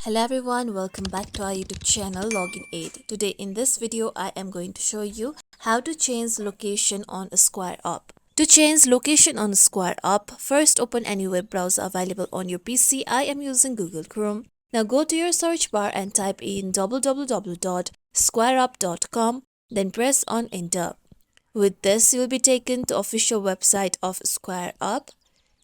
Hello everyone, welcome back to our YouTube channel Login Aid. Today in this video I am going to show you how to change location on a Square app. To change location on a Square app, first open any web browser available on your PC. I am using Google Chrome. Now go to your search bar and type in www.squareup.com, then press on enter. With this, you will be taken to official website of Square app.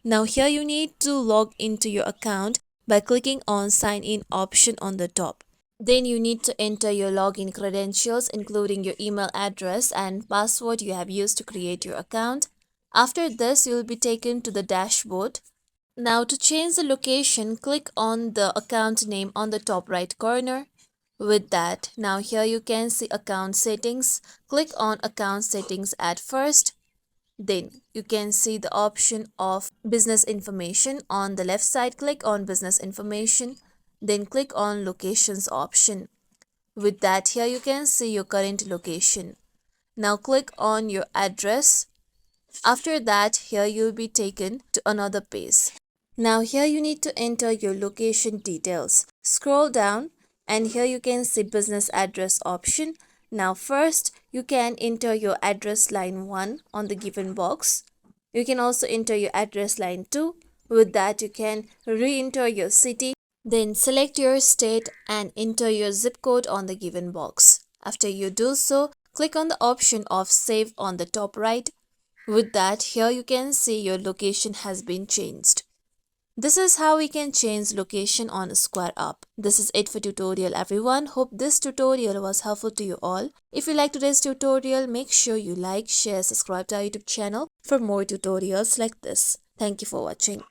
Now here you need to log into your account by clicking on sign in option on the top. Then you need to enter your login credentials including your email address and password you have used to create your account. After this, you will be taken to the dashboard. Now to change the location, click on the account name on the top right corner. With that, now here you can see account settings. Click on account settings at first. Then you can see the option of business information. On the left side, click on business information. Then click on locations option. With that, here you can see your current location. Now click on your address. After that, here you will be taken to another page. Now here you need to enter your location details. Scroll down and here you can see business address option. Now first you can enter your address line 1 on the given box. You can also enter your address line 2. With that you can re-enter your city. Then select your state and enter your zip code on the given box. After you do so, click on the option of save on the top right. With that, here you can see your location has been changed. This is how we can change location on a Square app. This is it for tutorial everyone. Hope this tutorial was helpful to you all. If you like today's tutorial, make sure you like, share, subscribe to our YouTube channel for more tutorials like this. Thank you for watching.